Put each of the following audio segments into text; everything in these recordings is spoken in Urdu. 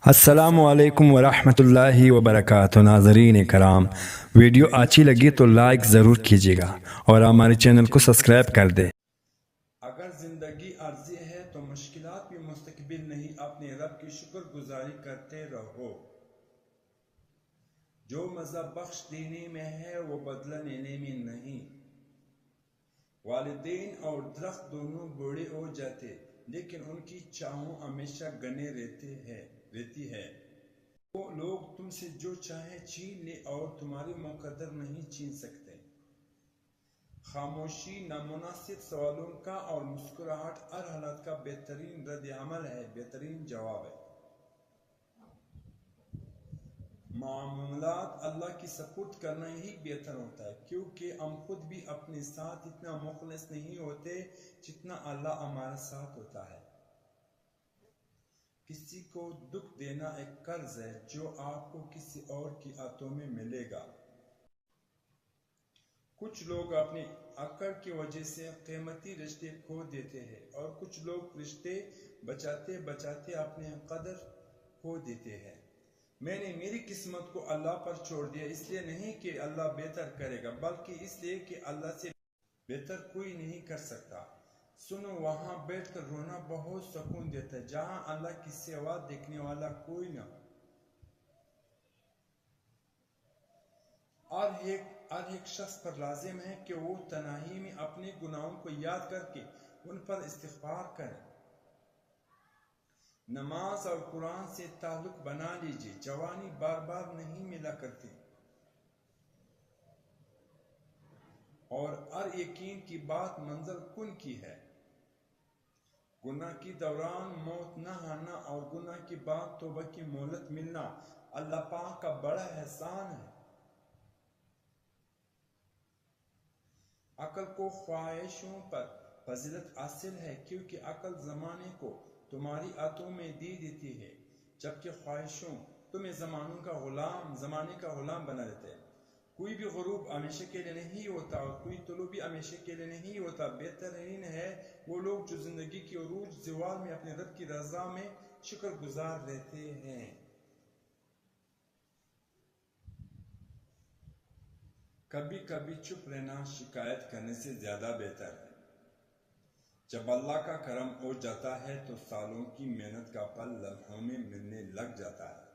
السلام علیکم ورحمۃ اللہ وبرکاتہ۔ ناظرین کرام، ویڈیو اچھی لگی تو لائک ضرور کیجیے گا اور ہمارے چینل کو سبسکرائب کر دیں۔ اگر زندگی عارضی ہے تو مشکلات بھی مستقبل نہیں، اپنے رب کی شکر گزاری کرتے رہو۔ جو مزہ بخش دینے میں ہے وہ بدلہ لینے میں نہیں۔ والدین اور درخت دونوں بوڑھے ہو جاتے لیکن ان کی چاہوں ہمیشہ گنے رہتی ہے۔ وہ لوگ تم سے جو چاہے چھین لے اور تمہاری مقدر نہیں چھین سکتے۔ خاموشی نامناسب سوالوں کا اور مسکراہٹ ہر حالت کا بہترین رد عمل ہے، بہترین جواب ہے۔ معاملات اللہ کی سپرد کرنا ہی بہتر ہوتا ہے، کیونکہ ہم خود بھی اپنے ساتھ اتنا مخلص نہیں ہوتے جتنا اللہ ہمارے ساتھ ہوتا ہے۔ کسی کو دکھ دینا ایک قرض ہے جو آپ کو کسی اور کی ہاتھوں میں ملے گا۔ کچھ لوگ اپنی عقل کی وجہ سے قیمتی رشتے کھو دیتے ہیں اور کچھ لوگ رشتے بچاتے بچاتے اپنے قدر کھو دیتے ہیں۔ میں نے میری قسمت کو اللہ پر چھوڑ دیا، اس لیے نہیں کہ اللہ بہتر کرے گا بلکہ اس لیے کہ اللہ سے بہتر کوئی نہیں کر سکتا۔ سنو، وہاں بیٹھ کر رونا بہت سکون دیتا ہے جہاں اللہ کی سوا دیکھنے والا کوئی نہ ہو۔ ہر ایک شخص پر لازم ہے کہ وہ تنہائی میں اپنے گناہوں کو یاد کر کے ان پر استغفار کرے۔ نماز اور قرآن سے تعلق بنا لیجئے، جوانی بار بار نہیں ملا کرتی اور ہر یقین کی بات منزل کن کی ہے۔ گناہ کی دوران موت نہ آنا اور گناہ کی بعد توبہ کی مہلت ملنا اللہ پاک کا بڑا احسان ہے۔ عقل کو خواہشوں پر فضیلت حاصل ہے کیونکہ عقل زمانے کو تمہاری ہاتھوں میں دے دیتی ہے، جبکہ خواہشوں تمہیں زمانے کا غلام بنا دیتے ہیں۔ کوئی بھی غروب ہمیشہ کے لیے نہیں ہوتا اور کوئی طلوع بھی ہمیشہ کے لیے نہیں ہوتا۔ بہترین ہے وہ لوگ جو زندگی کی عروج زوال میں اپنے رب کی رضا میں شکر گزار رہتے ہیں۔ کبھی کبھی چپ رہنا شکایت کرنے سے زیادہ بہتر ہے۔ جب اللہ کا کرم ہو جاتا ہے تو سالوں کی محنت کا پھل لمحوں میں ملنے لگ جاتا ہے۔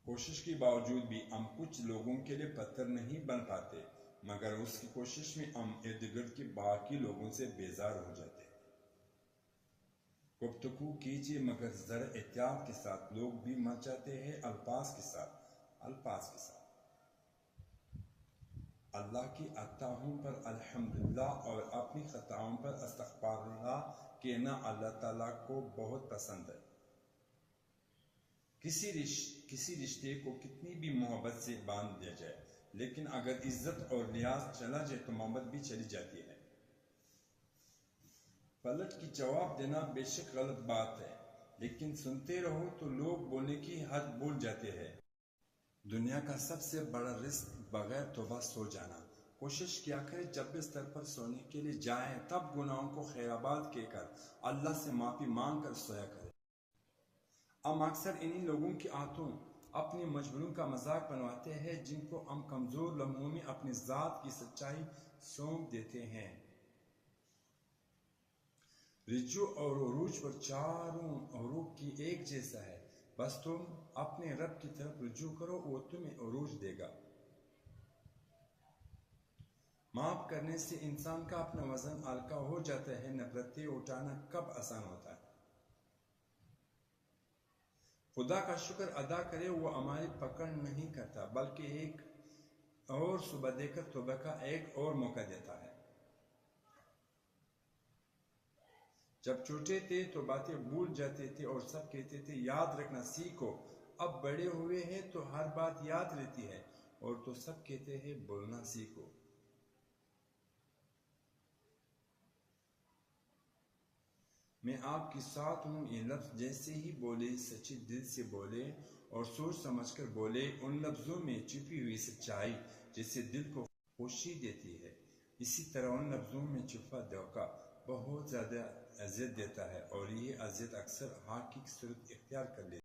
کوشش کے باوجود بھی ہم کچھ لوگوں کے لیے پتھر نہیں بن پاتے، مگر اس کی کوشش میں ہم ارد گرد کے باقی لوگوں سے بیزار ہو جاتے ہیں۔ گفتگو کیجیے مگر ذرا احتیاط کے ساتھ، لوگ بھی مر جاتے ہیں الفاظ کے ساتھ۔ اللہ کی عطاؤں پر الحمدللہ اور اپنی خطاؤں پر استغفار اللہ کہنا اللہ تعالیٰ کو بہت پسند ہے۔ کسی رشتے کو کتنی بھی محبت سے باندھ دیا جائے لیکن اگر عزت اور لحاظ چلا جائے تو محبت بھی چلی جاتی ہے۔ پلٹ کی جواب دینا بے شک غلط بات ہے، لیکن سنتے رہو تو لوگ بولنے کی حد بھول جاتے ہیں۔ دنیا کا سب سے بڑا رزق بغیر توبہ سو جانا۔ کوشش کیا کرے جب بستر پر سونے کے لیے جائیں تب گناہوں کو خیرآباد کہہ کر اللہ سے معافی مانگ کر سویا کرے۔ ہم اکثر انہی لوگوں کے ہاتھوں اپنی مجبوریوں کا مذاق بنواتے ہیں جن کو ہم کمزور لمحوں میں اپنی ذات کی سچائی سونپ دیتے ہیں۔ رجوع اور عروج پر چاروں حروف کی ایک جیسا ہے، بس تم اپنے رب کی طرف رجوع کرو، وہ تمہیں عروج دے گا۔ معاف کرنے سے انسان کا اپنا وزن ہلکا ہو جاتا ہے، نفرتیں اٹھانا کب آسان ہوتا ہے۔ خدا کا شکر ادا کرے، وہ ہماری پکڑ نہیں کرتا بلکہ ایک اور صبح دے کر توبہ کا ایک اور موقع دیتا ہے۔ جب چھوٹے تھے تو باتیں بھول جاتے تھے اور سب کہتے تھے یاد رکھنا سیکھو، اب بڑے ہوئے ہیں تو ہر بات یاد رہتی ہے اور تو سب کہتے ہیں بولنا سیکھو۔ میں آپ کے ساتھ ہوں، یہ لفظ جیسے ہی بولے سچے دل سے بولے اور سوچ سمجھ کر بولے، ان لفظوں میں چھپی ہوئی سچائی جیسے دل کو خوشی دیتی ہے، اسی طرح ان لفظوں میں چھپا دھوکہ بہت زیادہ اذیت دیتا ہے اور یہ اذیت اکثر ہاکی کی صورت اختیار کر لیتی ہے۔